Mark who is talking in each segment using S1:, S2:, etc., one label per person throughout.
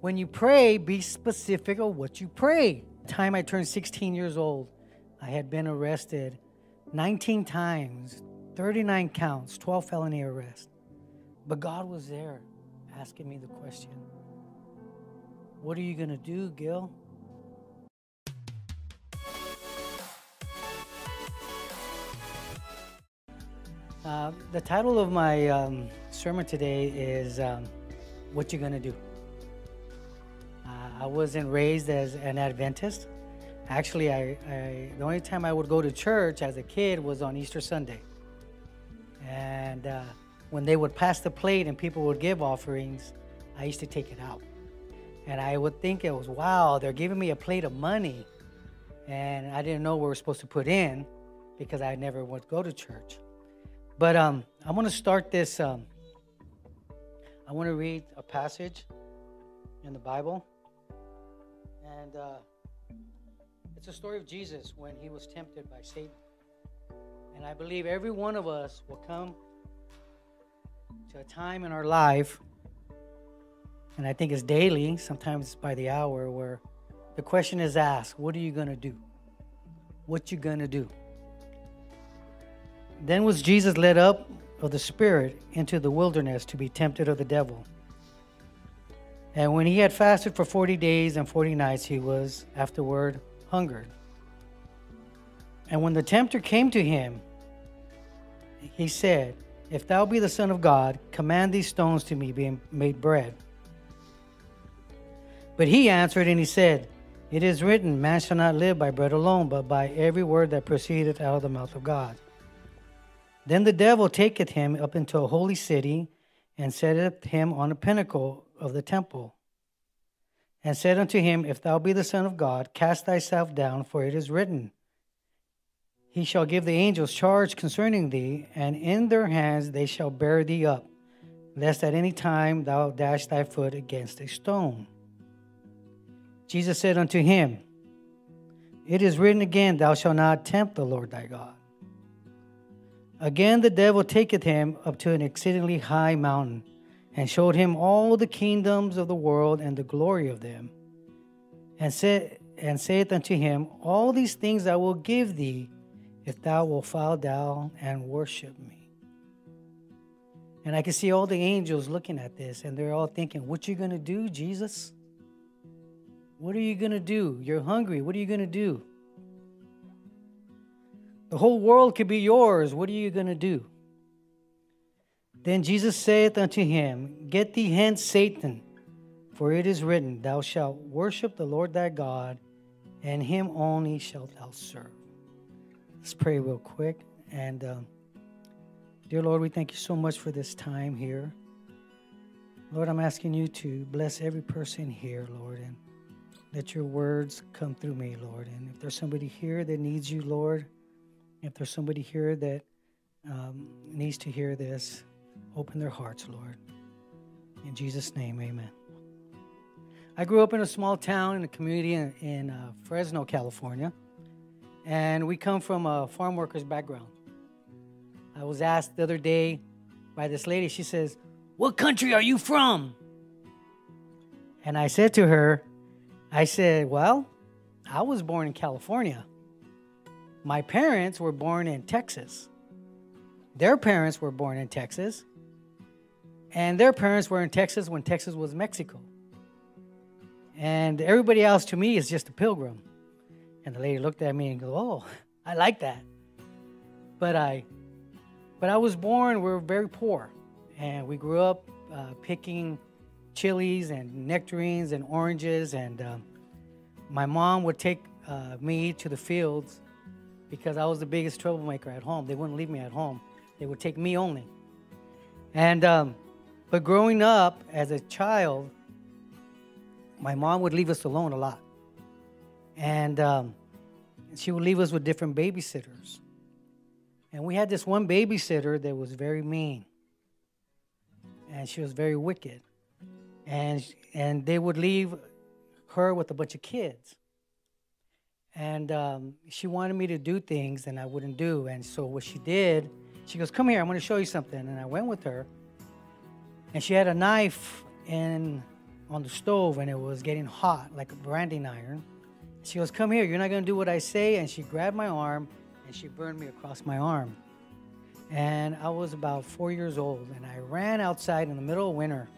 S1: When you pray, be specific of what you pray. Time I turned 16 years old, I had been arrested 19 times, 39 counts, 12 felony arrests. But God was there asking me the question, what are you going to do, Gil? The title of my sermon today is What You Gonna Do? I wasn't raised as an Adventist. Actually, the only time I would go to church as a kid was on Easter Sunday. And when they would pass the plate and people would give offerings, I used to take it out. And I would think it was, wow, they're giving me a plate of money. And I didn't know what we were supposed to put in because I never would go to church. But I want to start this. I want to read a passage in the Bible. And it's a story of Jesus when he was tempted by Satan. And I believe every one of us will come to a time in our life, and I think it's daily, sometimes by the hour, where the question is asked, what are you going to do? What you going to do? Then was Jesus led up of the Spirit into the wilderness to be tempted of the devil. And when he had fasted for 40 days and 40 nights, he was afterward hungered. And when the tempter came to him, he said, if thou be the Son of God, command these stones to me be made bread. But he answered and he said, it is written, man shall not live by bread alone, but by every word that proceedeth out of the mouth of God. Then the devil taketh him up into a holy city, and setteth him on a pinnacle of the temple, and said unto him, if thou be the Son of God, cast thyself down, for it is written, he shall give the angels charge concerning thee, and in their hands they shall bear thee up, lest at any time thou dash thy foot against a stone. Jesus said unto him, it is written again, thou shalt not tempt the Lord thy God. Again the devil taketh him up to an exceedingly high mountain, and showed him all the kingdoms of the world and the glory of them, and saith unto him, all these things I will give thee, if thou wilt fall down and worship me. And I can see all the angels looking at this, and they're all thinking, what you going to do, Jesus? What are you going to do? You're hungry. What are you going to do? The whole world could be yours. What are you going to do? Then Jesus saith unto him, get thee hence, Satan, for it is written, thou shalt worship the Lord thy God, and him only shalt thou serve. Let's pray real quick. And dear Lord, we thank you so much for this time here. Lord, I'm asking you to bless every person here, Lord, and let your words come through me, Lord. And if there's somebody here that needs you, Lord, if there's somebody here that needs to hear this, open their hearts, Lord. In Jesus' name, amen. I grew up in a small town in a community in Fresno, California, and we come from a farm worker's background. I was asked the other day by this lady, she says, what country are you from? And I said to her, well, I was born in California. My parents were born in Texas. Their parents were born in Texas. And their parents were in Texas when Texas was Mexico. And everybody else to me is just a pilgrim. And the lady looked at me and goes, oh, I like that. But I was born, we were very poor. And we grew up picking chilies and nectarines and oranges. And my mom would take me to the fields because I was the biggest troublemaker at home. They wouldn't leave me at home. They would take me only. And but growing up as a child, my mom would leave us alone a lot. And she would leave us with different babysitters. And we had this one babysitter that was very mean. And she was very wicked. And they would leave her with a bunch of kids. And she wanted me to do things and I wouldn't do. And so what she did, she goes, come here, I'm going to show you something. And I went with her. And she had a knife on the stove, and it was getting hot like a branding iron. She goes, come here, you're not going to do what I say. And she grabbed my arm, and she burned me across my arm. And I was about 4 years old, and I ran outside in the middle of winter.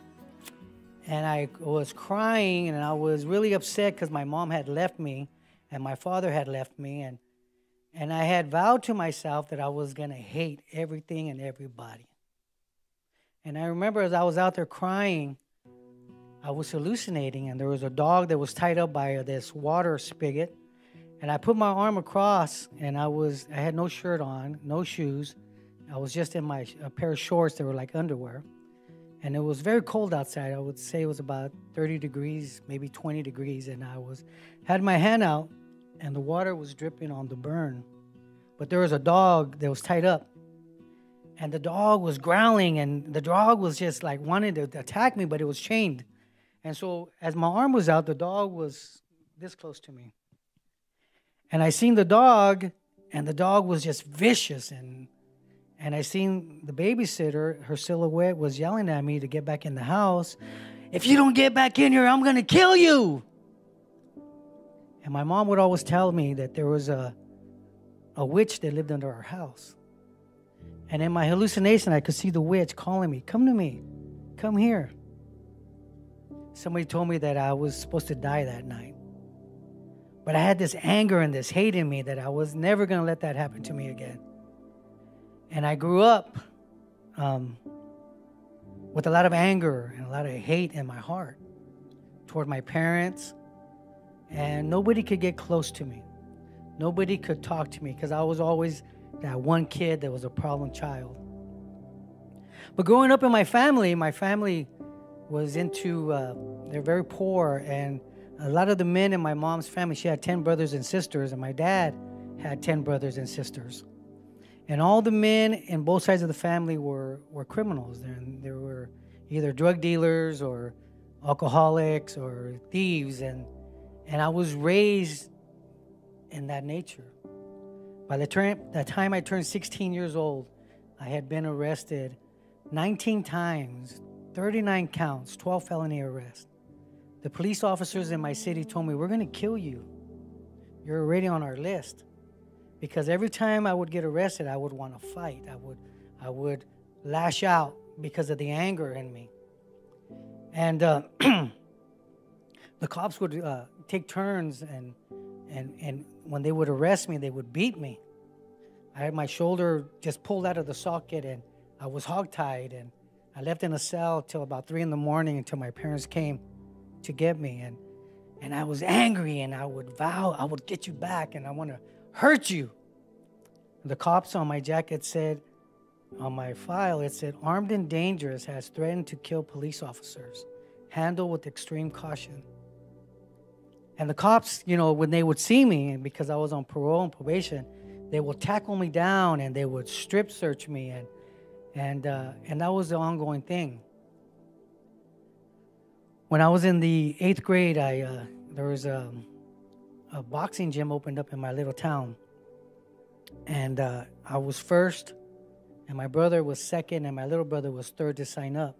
S1: And I was crying, and I was really upset because my mom had left me, and my father had left me. And I had vowed to myself that I was going to hate everything and everybody. And I remember as I was out there crying, I was hallucinating, and there was a dog that was tied up by this water spigot. And I put my arm across, and I had no shirt on, no shoes. I was just in a pair of shorts that were like underwear. And it was very cold outside. I would say it was about 30 degrees, maybe 20 degrees. And had my hand out, and the water was dripping on the burn. But there was a dog that was tied up. And the dog was growling, and the dog was just like wanting to attack me, but it was chained. And so as my arm was out, the dog was this close to me. And I seen the dog, and the dog was just vicious. And I seen the babysitter, her silhouette was yelling at me to get back in the house. If you don't get back in here, I'm going to kill you. And my mom would always tell me that there was a witch that lived under our house. And in my hallucination, I could see the witch calling me, come to me, come here. Somebody told me that I was supposed to die that night. But I had this anger and this hate in me that I was never going to let that happen to me again. And I grew up with a lot of anger and a lot of hate in my heart toward my parents. And nobody could get close to me. Nobody could talk to me because I was always that one kid that was a problem child. But growing up in my family was they're very poor. And a lot of the men in my mom's family, she had 10 brothers and sisters, and my dad had 10 brothers and sisters. And all the men in both sides of the family were criminals. They were either drug dealers or alcoholics or thieves. And I was raised in that nature. By the time I turned 16 years old, I had been arrested 19 times, 39 counts, 12 felony arrests. The police officers in my city told me, we're going to kill you. You're already on our list. Because every time I would get arrested, I would want to fight. I would lash out because of the anger in me. And the cops would take turns, and when they would arrest me, they would beat me. I had my shoulder just pulled out of the socket, and I was hogtied, and I left in a cell till about 3 a.m. until my parents came to get me. And I was angry, and I would vow, I would get you back, and I want to hurt you. The cops on my jacket said, on my file, it said, armed and dangerous, has threatened to kill police officers. Handle with extreme caution. And the cops, when they would see me, because I was on parole and probation, they would tackle me down, and they would strip search me, and that was the ongoing thing. When I was in the 8th grade, there was a boxing gym opened up in my little town. And I was first, and my brother was second, and my little brother was third to sign up.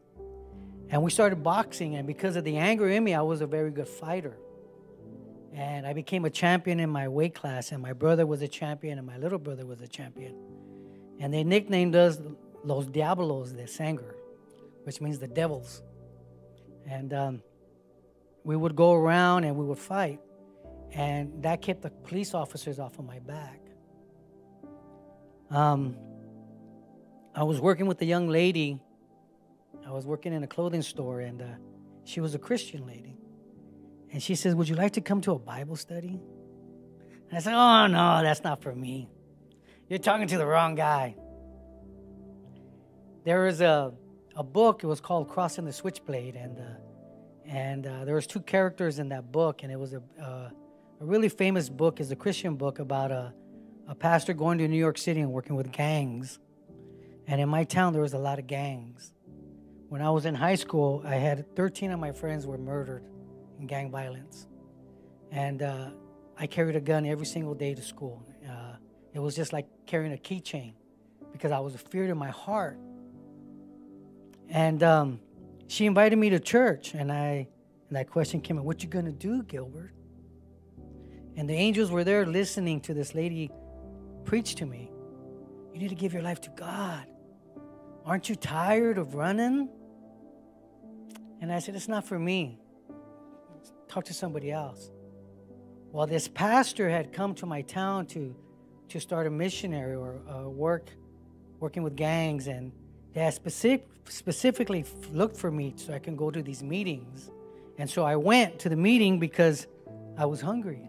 S1: And we started boxing, and because of the anger in me, I was a very good fighter. And I became a champion in my weight class, and my brother was a champion, and my little brother was a champion. And they nicknamed us Los Diablos de Sangre, which means the devils. And we would go around and we would fight. And that kept the police officers off of my back. I was working with a young lady. I was working in a clothing store, and she was a Christian lady. And she says, would you like to come to a Bible study? And I said, oh, no, that's not for me. You're talking to the wrong guy. There was a book. It was called Crossing the Switchblade. And there was 2 characters in that book. And it was a really famous book. It's a Christian book about a pastor going to New York City and working with gangs. And in my town, there was a lot of gangs. When I was in high school, I had 13 of my friends were murdered in gang violence. And I carried a gun every single day to school. It was just like carrying a keychain because I was feared in my heart. And she invited me to church, and And that question came up, what you going to do, Gilbert? And the angels were there listening to this lady preach to me. You need to give your life to God. Aren't you tired of running? And I said, it's not for me. Talk to somebody else. Well, this pastor had come to my town to start a missionary or working with gangs, and they had specifically looked for me so I can go to these meetings. And so I went to the meeting because I was hungry,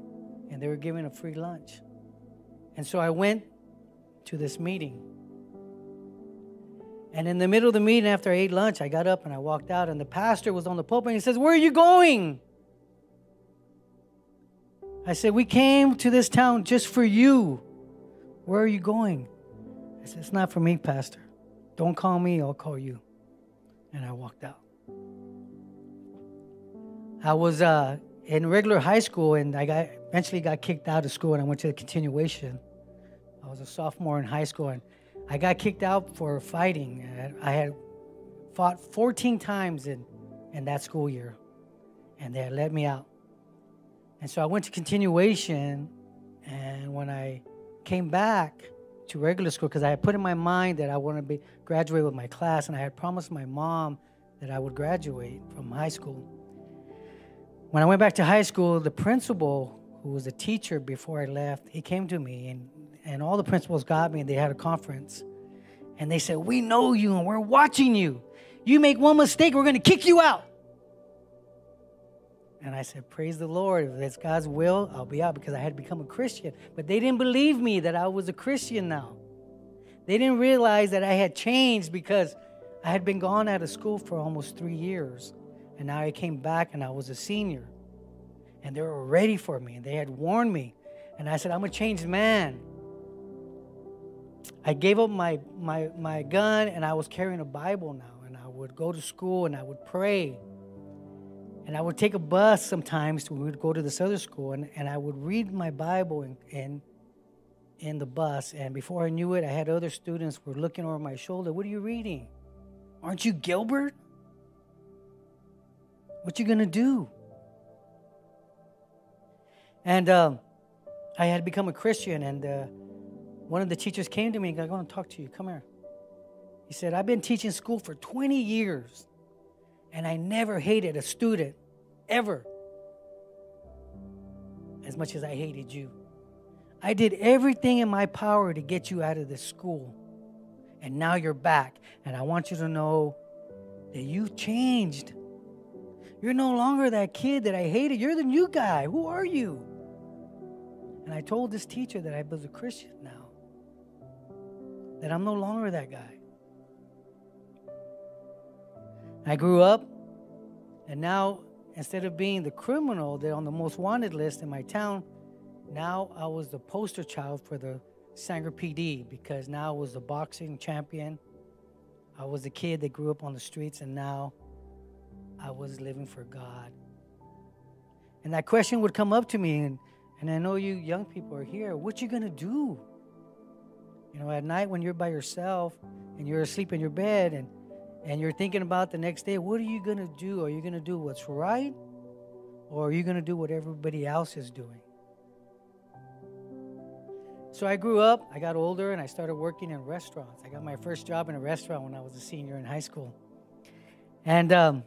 S1: and they were giving a free lunch. And so I went to this meeting. And in the middle of the meeting, after I ate lunch, I got up and I walked out, and the pastor was on the pulpit, and he says, where are you going? I said, we came to this town just for you. Where are you going? I said, it's not for me, Pastor. Don't call me, I'll call you. And I walked out. I was in regular high school, and I eventually got kicked out of school, and I went to the continuation. I was a sophomore in high school, and I got kicked out for fighting. I had fought 14 times in that school year, and they had let me out. And so I went to continuation, and when I came back to regular school, because I had put in my mind that I wanted to graduate with my class, and I had promised my mom that I would graduate from high school. When I went back to high school, the principal, who was a teacher before I left, he came to me, and all the principals got me, and they had a conference. And they said, we know you, and we're watching you. You make one mistake, we're going to kick you out. And I said, praise the Lord. If it's God's will, I'll be out, because I had become a Christian. But they didn't believe me that I was a Christian now. They didn't realize that I had changed, because I had been gone out of school for almost 3 years. And now I came back, and I was a senior. And they were ready for me, and they had warned me. And I said, I'm a changed man. I gave up my gun, and I was carrying a Bible now. And I would go to school, and I would pray. And I would take a bus sometimes. We would go to this other school, and I would read my Bible in the bus. And before I knew it, I had other students were looking over my shoulder. What are you reading? Aren't you Gilbert? What you going to do? And I had become a Christian, and one of the teachers came to me and said, I want to talk to you. Come here. He said, I've been teaching school for 20 years. And I never hated a student, ever, as much as I hated you. I did everything in my power to get you out of this school. And now you're back. And I want you to know that you've changed. You're no longer that kid that I hated. You're the new guy. Who are you? And I told this teacher that I was a Christian now. That I'm no longer that guy. I grew up, and now, instead of being the criminal that on the most wanted list in my town, now I was the poster child for the Sanger PD, because now I was a boxing champion. I was a kid that grew up on the streets, and now I was living for God. And that question would come up to me, and I know you young people are here. What you going to do? You know, at night when you're by yourself and you're asleep in your bed, and you're thinking about the next day, what are you going to do? Are you going to do what's right? Or are you going to do what everybody else is doing? So I grew up, I got older, and I started working in restaurants. I got my first job in a restaurant when I was a senior in high school. And I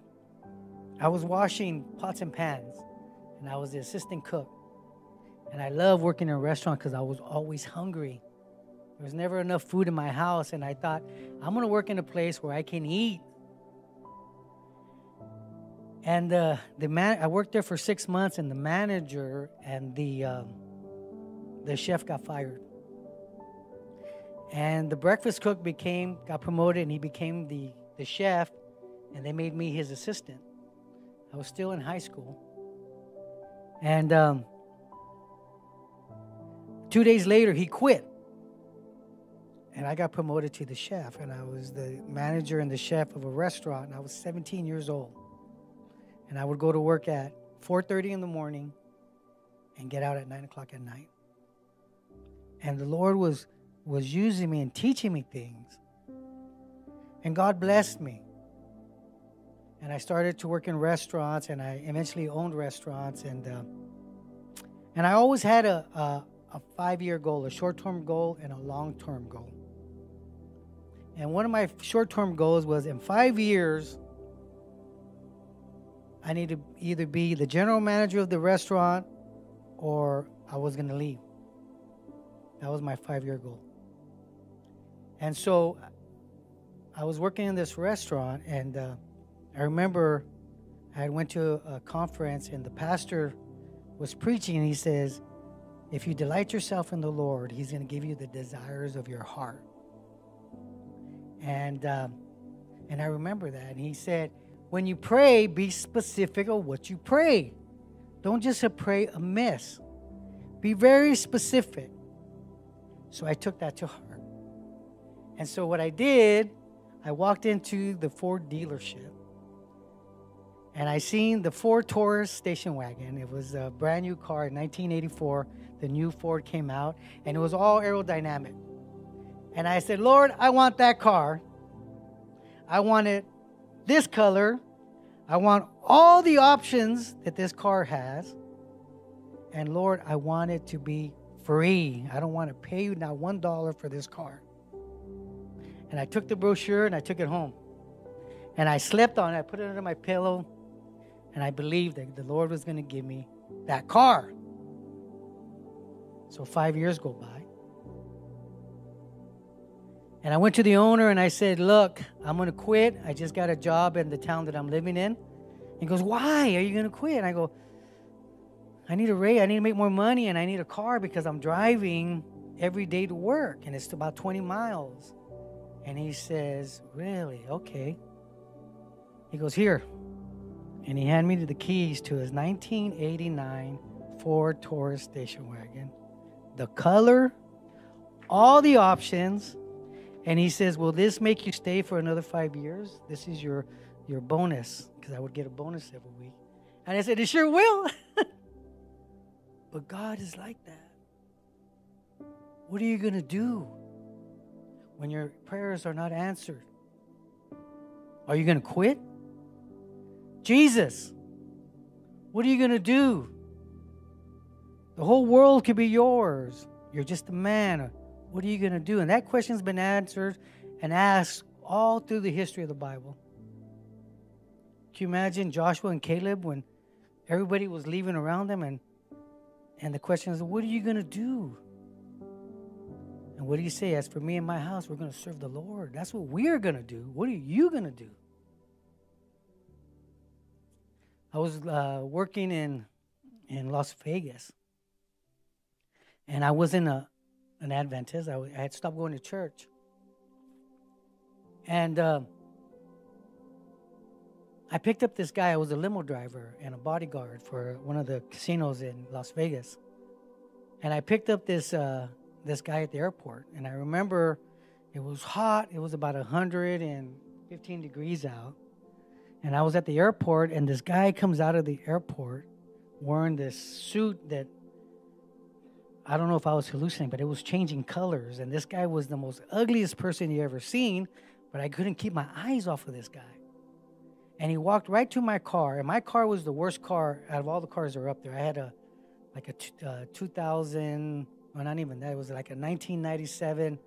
S1: was washing pots and pans, and I was the assistant cook. And I loved working in a restaurant because I was always hungry. There was never enough food in my house, and I thought, I'm going to work in a place where I can eat. And I worked there for 6 months, and the manager and the chef got fired. And the breakfast cook got promoted, and he became the chef, and they made me his assistant. I was still in high school. And 2 days later, he quit. And I got promoted to the chef, and I was the manager and the chef of a restaurant, and I was 17 years old. And I would go to work at 4:30 in the morning and get out at 9 o'clock at night. And the Lord was using me and teaching me things. And God blessed me. And I started to work in restaurants, and I eventually owned restaurants. And I always had a 5-year goal, a short-term goal and a long-term goal. And one of my short-term goals was in 5 years, I need to either be the general manager of the restaurant or I was going to leave. That was my 5-year goal. And so I was working in this restaurant, and I remember I went to a conference, and the pastor was preaching, and he says, if you delight yourself in the Lord, he's going to give you the desires of your heart. And I remember that. And he said, when you pray, be specific of what you pray. Don't just pray amiss. Be very specific. So I took that to heart. And so what I did, I walked into the Ford dealership, and I seen the Ford Taurus station wagon. It was a brand new car in 1984. The new Ford came out, and it was all aerodynamic. And I said, Lord, I want that car. I want it this color. I want all the options that this car has. And Lord, I want it to be free. I don't want to pay you not $1 for this car. And I took the brochure and I took it home. And I slept on it. I put it under my pillow. And I believed that the Lord was going to give me that car. So 5 years go by. And I went to the owner and I said, look, I'm going to quit. I just got a job in the town that I'm living in. He goes, why are you going to quit? And I go, I need a raise. I need to make more money, and I need a car because I'm driving every day to work, and it's about 20 miles. And he says, really? Okay. He goes, here. And he handed me the keys to his 1989 Ford Taurus station wagon. The color, all the options. And he says, will this make you stay for another 5 years? This is your bonus, because I would get a bonus every week. And I said, it sure will. But God is like that. What are you going to do when your prayers are not answered? Are you going to quit? Jesus, what are you going to do? The whole world could be yours. You're just a man. What are you going to do? And that question's been answered and asked all through the history of the Bible. Can you imagine Joshua and Caleb when everybody was leaving around them, and the question is, what are you going to do? And what do you say? As for me and my house, we're going to serve the Lord. That's what we're going to do. What are you going to do? I was working in Las Vegas, and I wasn't an Adventist. I had stopped going to church. And I picked up this guy. I was a limo driver and a bodyguard for one of the casinos in Las Vegas. And I picked up this guy at the airport. And I remember it was hot. It was about 115 degrees out. And I was at the airport, and this guy comes out of the airport wearing this suit that, I don't know if I was hallucinating, but it was changing colors. And this guy was the most ugliest person you ever seen, but I couldn't keep my eyes off of this guy. And he walked right to my car, and my car was the worst car out of all the cars that were up there. I had a 2000, well, not even that, it was like a 1997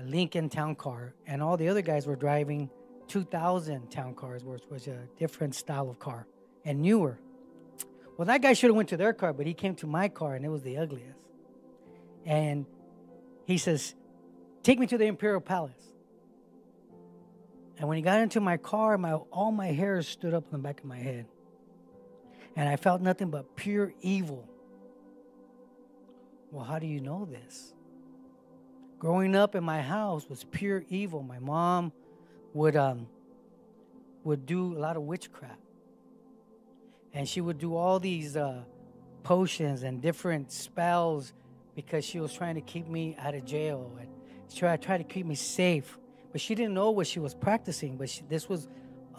S1: Lincoln Town Car, and all the other guys were driving 2000 Town Cars, which was a different style of car and newer. Well, that guy should have went to their car, but he came to my car, and it was the ugliest. And he says, take me to the Imperial Palace. And when he got into my car, all my hairs stood up on the back of my head. And I felt nothing but pure evil. Well, how do you know this? Growing up in my house was pure evil. My mom would do a lot of witchcraft. And she would do all these potions and different spells because she was trying to keep me out of jail. And she tried to keep me safe. But she didn't know what she was practicing. But this was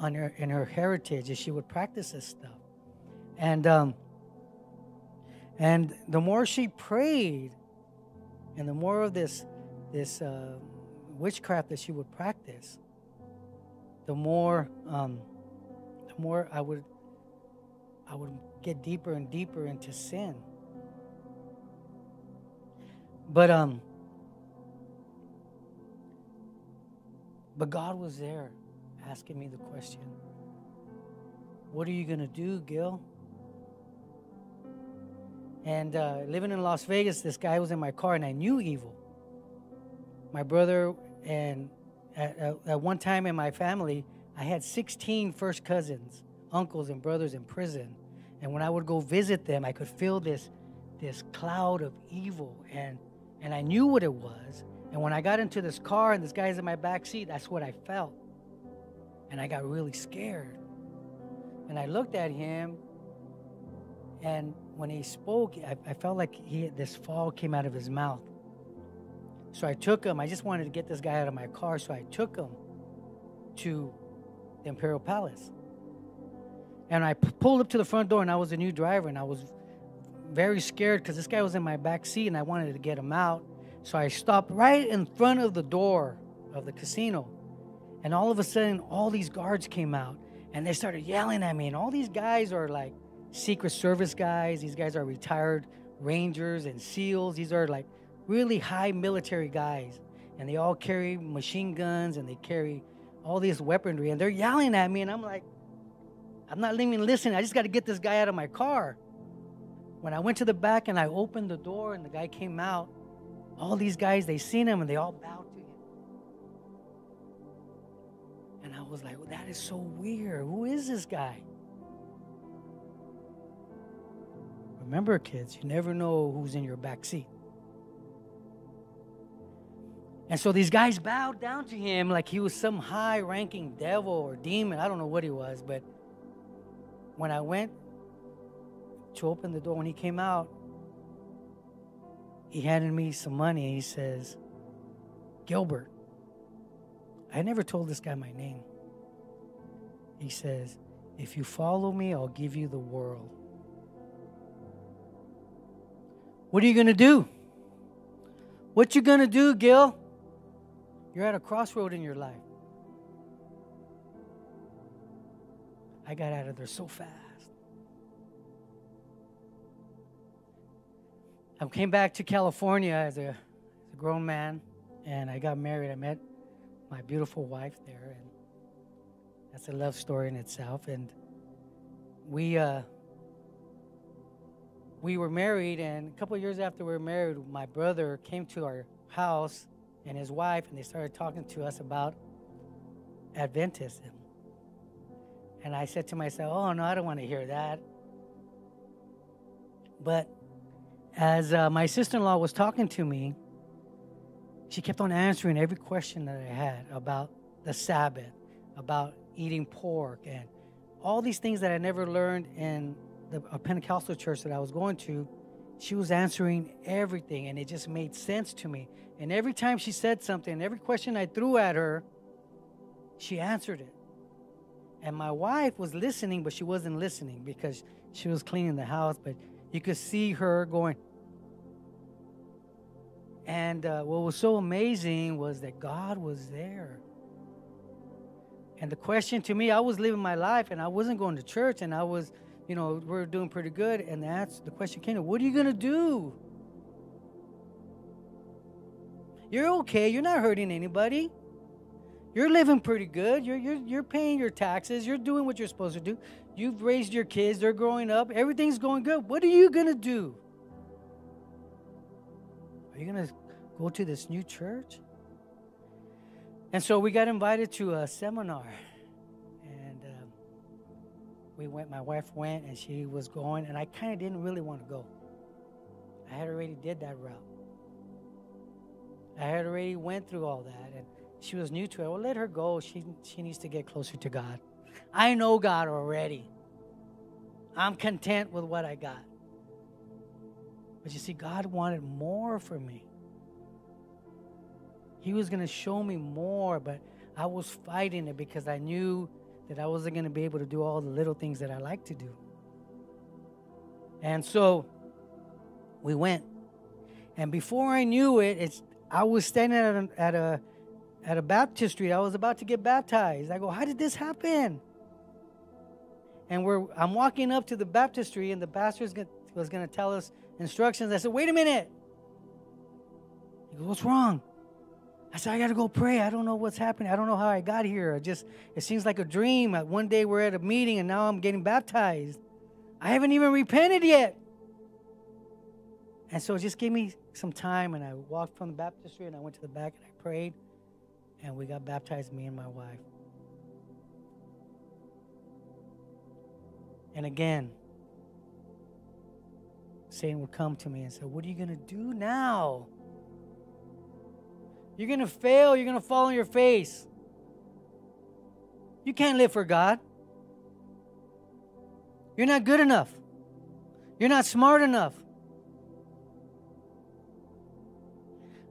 S1: in her heritage, and she would practice this stuff. And the more she prayed, and the more of this witchcraft that she would practice, the more I would get deeper and deeper into sin. But God was there asking me the question, what are you going to do, Gil? And living in Las Vegas, this guy was in my car, and I knew evil. My brother, and at one time in my family, I had 16 first cousins, uncles and brothers in prison. And when I would go visit them, I could feel this cloud of evil, and I knew what it was. And when I got into this car and this guy's in my back seat, that's what I felt. And I got really scared. And I looked at him, and when he spoke, I felt like this fog came out of his mouth. So I took him. I just wanted to get this guy out of my car, so I took him to the Imperial Palace. And I pulled up to the front door, and I was a new driver, and I was very scared because this guy was in my back seat, and I wanted to get him out. So I stopped right in front of the door of the casino. And all of a sudden, all these guards came out, and they started yelling at me. And all these guys are like Secret Service guys. These guys are retired Rangers and SEALs. These are like really high military guys. And they all carry machine guns, and they carry all this weaponry. And they're yelling at me, and I'm like, I'm not even listening. I just got to get this guy out of my car. When I went to the back and I opened the door and the guy came out, all these guys, they seen him and they all bowed to him. And I was like, well, that is so weird. Who is this guy? Remember, kids, you never know who's in your back seat. And so these guys bowed down to him like he was some high-ranking devil or demon. I don't know what he was, but when I went to open the door, when he came out, he handed me some money, and he says, Gilbert. I never told this guy my name. He says, if you follow me, I'll give you the world. What are you going to do? What you going to do, Gil? You're at a crossroad in your life. I got out of there so fast. I came back to California as a grown man, and I got married. I met my beautiful wife there, and that's a love story in itself. And we were married, and a couple of years after we were married, my brother came to our house and his wife, and they started talking to us about Adventism. And I said to myself, oh, no, I don't want to hear that. But as my sister-in-law was talking to me, she kept on answering every question that I had about the Sabbath, about eating pork, and all these things that I never learned in a Pentecostal church that I was going to. She was answering everything, and it just made sense to me. And every time she said something, every question I threw at her, she answered it. And my wife was listening, but she wasn't listening because she was cleaning the house, but you could see her going. And what was so amazing was that God was there. And the question to me, I was living my life, and I wasn't going to church, and I was, we were doing pretty good. And the question came, what are you going to do? You're okay. You're not hurting anybody. You're living pretty good. You're paying your taxes. You're doing what you're supposed to do. You've raised your kids. They're growing up. Everything's going good. What are you going to do? Are you going to go to this new church? And so we got invited to a seminar. And we went. My wife went, and she was going. And I kind of didn't really want to go. I had already did that route. I had already went through all that. And she was new to it. Well, let her go. She needs to get closer to God. I know God already. I'm content with what I got. But you see, God wanted more for me. He was going to show me more, but I was fighting it because I knew that I wasn't going to be able to do all the little things that I like to do. And so we went. And before I knew it, I was standing at at a baptistry. I was about to get baptized. I go, how did this happen? And I'm walking up to the baptistry, and the pastor was going to tell us instructions. I said, wait a minute. He goes, what's wrong? I said, I got to go pray. I don't know what's happening. I don't know how I got here. It seems like a dream. One day we're at a meeting, and now I'm getting baptized. I haven't even repented yet. And so just give me some time, and I walked from the baptistry, and I went to the back, and I prayed, and we got baptized, me and my wife. And again, Satan would come to me and say, what are you going to do now? You're going to fail. You're going to fall on your face. You can't live for God. You're not good enough. You're not smart enough.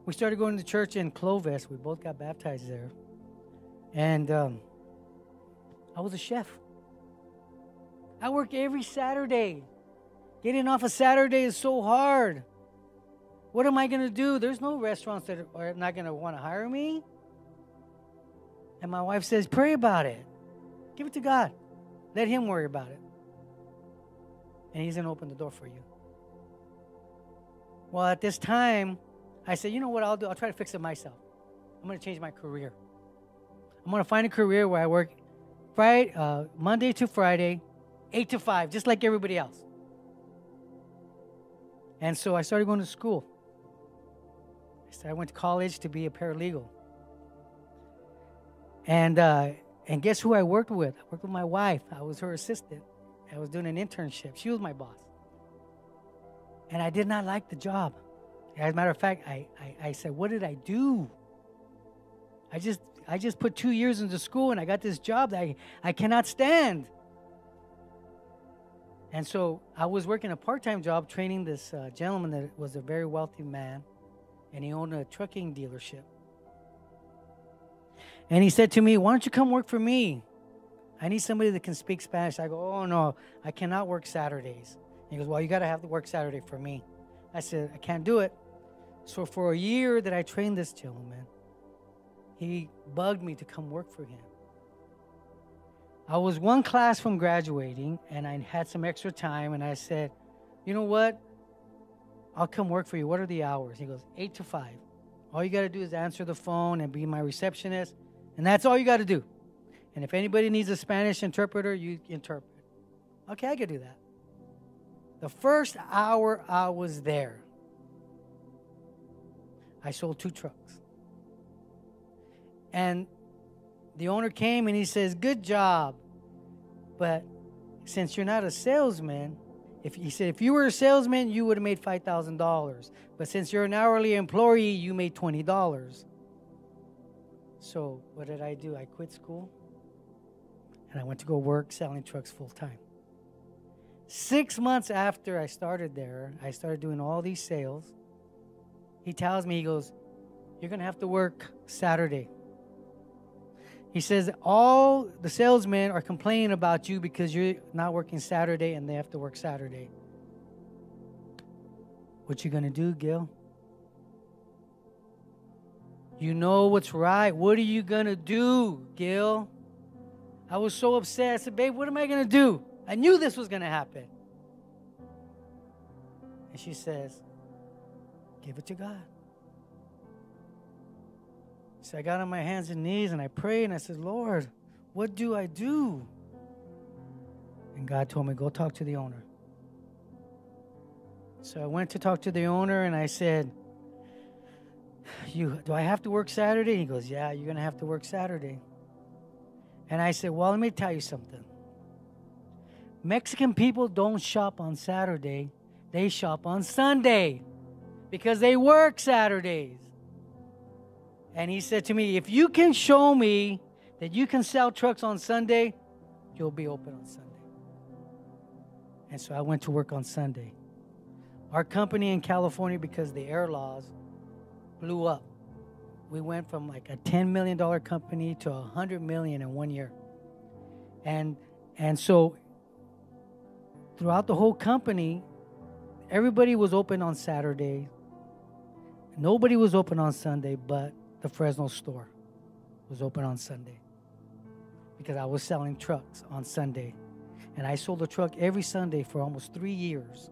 S1: We started going to church in Clovis. We both got baptized there. And I was a chef. I work every Saturday. Getting off a Saturday is so hard. What am I going to do? There's no restaurants that are not going to want to hire me. And my wife says, pray about it. Give it to God. Let Him worry about it. And He's going to open the door for you. Well, at this time, I said, you know what I'll do? I'll try to fix it myself. I'm going to change my career. I'm going to find a career where I work Monday to Friday, 8 to 5, just like everybody else. And so I started going to school. I went to college to be a paralegal. And guess who I worked with? I worked with my wife. I was her assistant. I was doing an internship. She was my boss. And I did not like the job. As a matter of fact, I said, what did I do? I just put 2 years into school, and I got this job that I cannot stand. And so I was working a part-time job training this gentleman that was a very wealthy man, and he owned a trucking dealership. And he said to me, why don't you come work for me? I need somebody that can speak Spanish. I go, oh, no, I cannot work Saturdays. He goes, well, you got to have to work Saturday for me. I said, I can't do it. So for a year that I trained this gentleman, he bugged me to come work for him. I was one class from graduating, and I had some extra time, and I said, you know what? I'll come work for you. What are the hours? He goes, 8 to 5. All you got to do is answer the phone and be my receptionist, and that's all you got to do. And if anybody needs a Spanish interpreter, you interpret. Okay, I could do that. The first hour I was there, I sold 2 trucks. And the owner came and he says, good job. But since you're not a salesman, he said, if you were a salesman, you would have made $5,000. But since you're an hourly employee, you made $20. So what did I do? I quit school, and I went to go work selling trucks full time. 6 months after I started there, I started doing all these sales. He tells me, he goes, you're going to have to work Saturday. He says, all the salesmen are complaining about you because you're not working Saturday and they have to work Saturday. What you going to do, Gil? You know what's right. What are you going to do, Gil? I was so upset. I said, babe, what am I going to do? I knew this was going to happen. And she says, give it to God. So I got on my hands and knees and I prayed and I said, Lord, what do I do? And God told me, go talk to the owner. So I went to talk to the owner and I said, do I have to work Saturday? He goes, yeah, you're going to have to work Saturday. And I said, well, let me tell you something. Mexican people don't shop on Saturday. They shop on Sunday because they work Saturdays. And he said to me, if you can show me that you can sell trucks on Sunday, you'll be open on Sunday. And so I went to work on Sunday. Our company in California, because the air laws, blew up. We went from like a $10 million company to $100 million in 1 year. And so throughout the whole company, everybody was open on Saturday. Nobody was open on Sunday but the Fresno store. was open on Sunday because I was selling trucks on Sunday. And I sold a truck every Sunday for almost 3 years.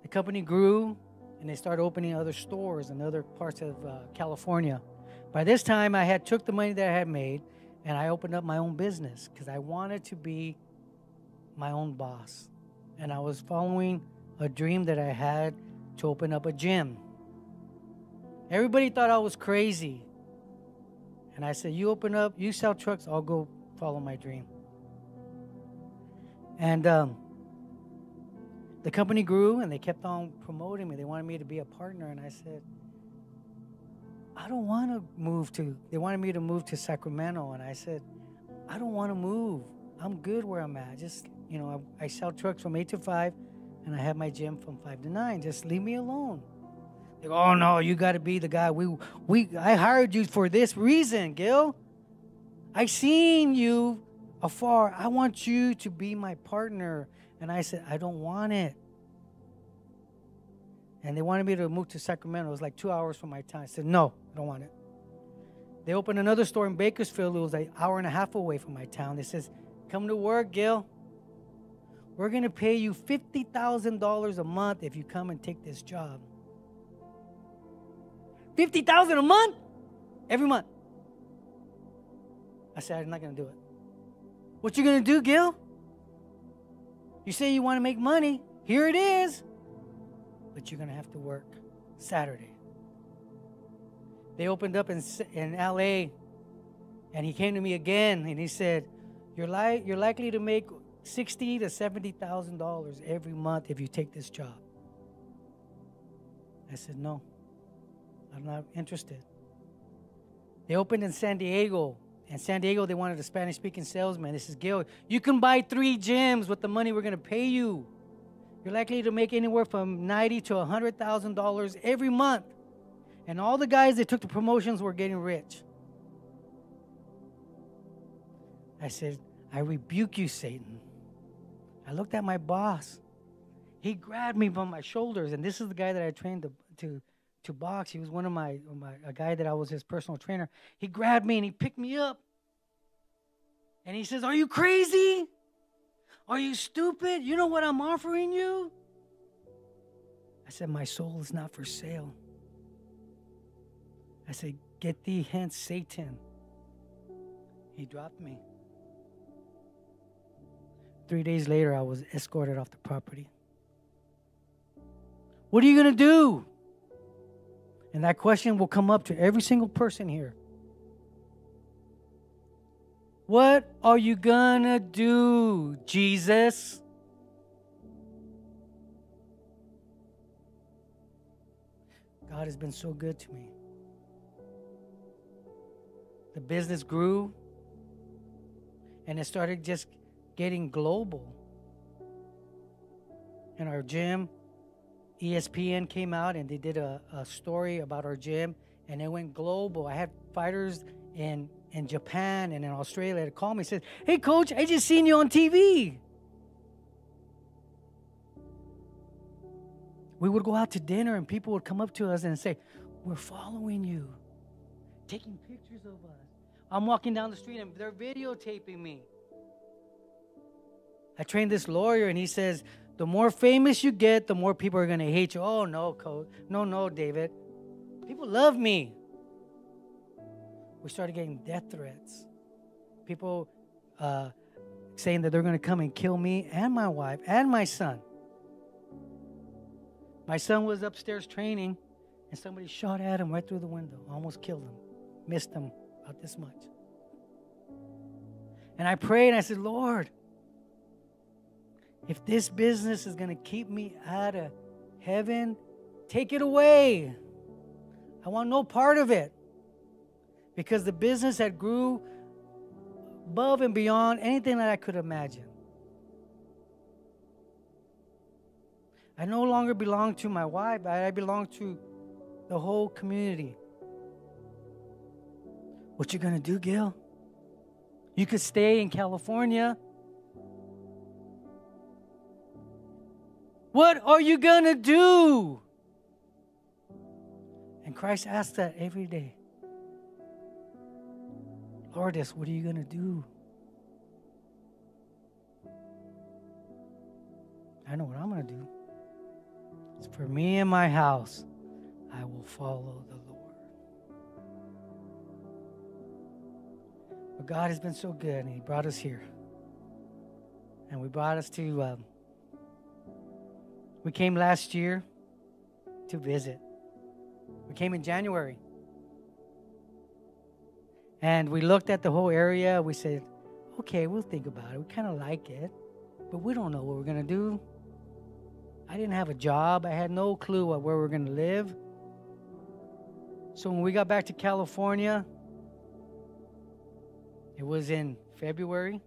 S1: The company grew, and they started opening other stores in other parts of California. By this time, I had took the money that I had made, and I opened up my own business because I wanted to be my own boss. And I was following a dream that I had to open up a gym. Everybody thought I was crazy. And I said, you open up, you sell trucks, I'll go follow my dream. And the company grew, and they kept on promoting me. They wanted me to be a partner, and I said, I don't want to move to, they wanted me to move to Sacramento, and I said, I don't want to move. I'm good where I'm at. Just, I sell trucks from 8 to 5, and I have my gym from 5 to 9. Just leave me alone. They go, oh, no, you got to be the guy. I hired you for this reason, Gil. I seen you afar. I want you to be my partner. And I said, I don't want it. And they wanted me to move to Sacramento. It was like 2 hours from my town. I said, no, I don't want it. They opened another store in Bakersfield. It was like an hour and a half away from my town. They says, come to work, Gil. We're going to pay you $50,000 a month if you come and take this job. $50,000 a month? Every month. I said, I'm not going to do it. What you going to do, Gil? You say you want to make money. Here it is. But you're going to have to work Saturday. They opened up in L.A., and he came to me again, and he said, you're likely to make $60,000 to $70,000 every month if you take this job. I said, no, I'm not interested. They opened in San Diego. In San Diego, they wanted a Spanish-speaking salesman. They says, Gil, you can buy 3 gyms with the money we're going to pay you. You're likely to make anywhere from $90,000 to $100,000 every month. And all the guys that took the promotions were getting rich. I said, I rebuke you, Satan. I looked at my boss. He grabbed me by my shoulders, and this is the guy that I trained to box. He was one of a guy that I was his personal trainer. He grabbed me and he picked me up. And he says, are you crazy? Are you stupid? You know what I'm offering you? I said, my soul is not for sale. I said, get thee hence, Satan. He dropped me. 3 days later, I was escorted off the property. What are you going to do? And that question will come up to every single person here. What are you going to do, Jesus? God has been so good to me. The business grew, and it started just getting global. In our gym, ESPN came out and they did a story about our gym, and it went global. I had fighters in Japan and in Australia that called me and said, hey, coach, I just seen you on TV. We would go out to dinner and people would come up to us and say, we're following you, taking pictures of us. I'm walking down the street and they're videotaping me. I trained this lawyer and he says, the more famous you get, the more people are going to hate you. Oh, no, coach. No, David. People love me. We started getting death threats. People saying that they're going to come and kill me and my wife and my son. My son was upstairs training, and somebody shot at him right through the window. Almost killed him. Missed him about this much. And I prayed, and I said, Lord, if this business is going to keep me out of heaven, take it away. I want no part of it. Because the business had grew above and beyond anything that I could imagine. I no longer belong to my wife. I belong to the whole community. What you going to do, Gil? You could stay in California. What are you going to do? And Christ asks that every day. Lourdes, what are you going to do? I know what I'm going to do. It's for me and my house, I will follow the Lord. But God has been so good, and He brought us here. And we brought us to, we came last year to visit. We came in January. And we looked at the whole area. We said, okay, we'll think about it. We kind of like it, but we don't know what we're going to do. I didn't have a job. I had no clue where we were going to live. So when we got back to California, it was in February.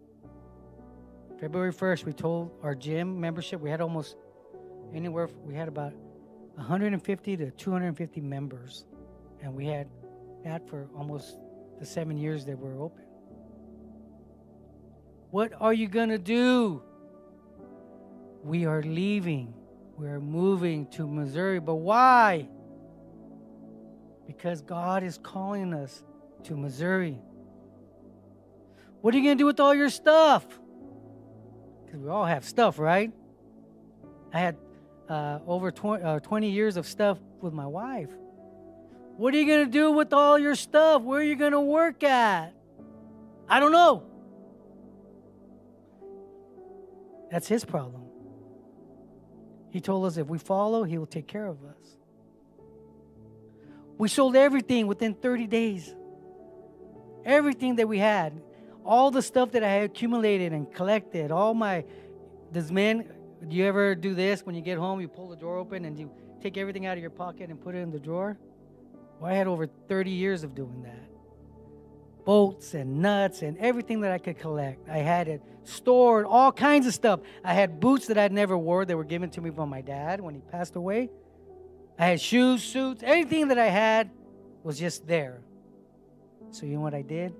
S1: February 1st, we told our gym membership, we had almost anywhere, we had about 150 to 250 members. And we had that for almost the 7 years that we're open. What are you going to do? We are leaving. We are moving to Missouri. But why? Because God is calling us to Missouri. What are you going to do with all your stuff? Because we all have stuff, right? I had over 20 years of stuff with my wife. What are you going to do with all your stuff? Where are you going to work at? I don't know. That's His problem. He told us if we follow, He will take care of us. We sold everything within 30 days. Everything that we had. All the stuff that I had accumulated and collected. Do you ever do this when you get home? You pull the drawer open and you take everything out of your pocket and put it in the drawer? Well, I had over 30 years of doing that. Bolts and nuts and everything that I could collect. I had it stored, all kinds of stuff. I had boots that I'd never wore that were given to me by my dad when he passed away. I had shoes, suits, everything that I had was just there. So you know what I did?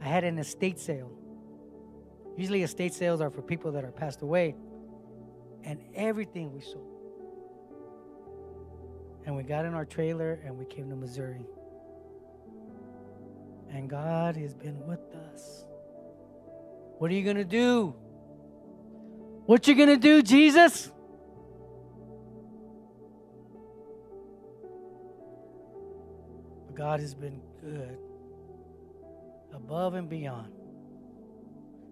S1: I had an estate sale. Usually estate sales are for people that are passed away. And everything we sold. And we got in our trailer and we came to Missouri. And God has been with us. What are you going to do? What you going to do, Jesus? But God has been good. Above and beyond.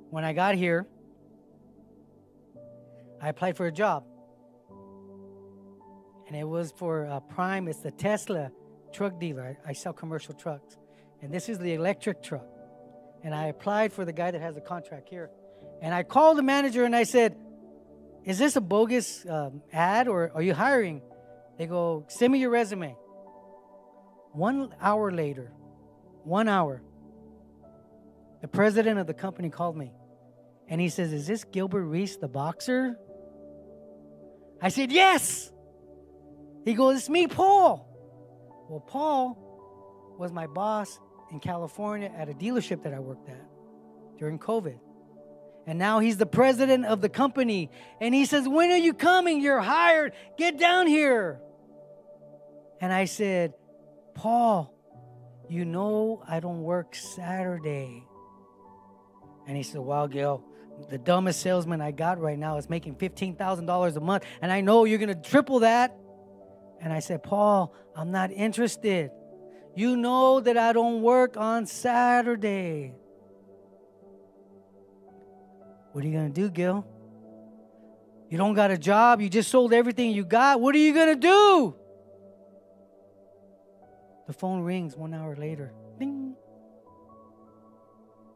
S1: When I got here, I applied for a job. And it was for Prime. It's the Tesla truck dealer. I sell commercial trucks. And this is the electric truck. And I applied for the guy that has the contract here. And I called the manager and I said, is this a bogus ad or are you hiring? They go, send me your resume. 1 hour later, 1 hour, the president of the company called me. And he says, is this Gilbert Ruiz, the boxer? I said, yes. He goes, it's me, Paul. Well, Paul was my boss in California at a dealership that I worked at during COVID. And now he's the president of the company. And he says, when are you coming? You're hired. Get down here. And I said, Paul, you know I don't work Saturday. And he said, well, Gil, the dumbest salesman I got right now is making $15,000 a month. And I know you're going to triple that. And I said, Paul, I'm not interested. You know that I don't work on Saturday. What are you going to do, Gil? You don't got a job. You just sold everything you got. What are you going to do? The phone rings 1 hour later. Ding.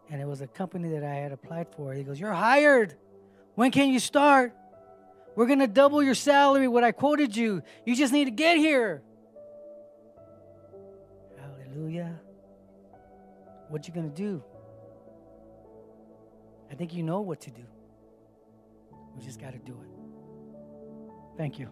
S1: And it was a company that I had applied for. He goes, you're hired. When can you start? We're going to double your salary, what I quoted you. You just need to get here. Hallelujah. What you going to do? I think you know what to do. We just got to do it. Thank you.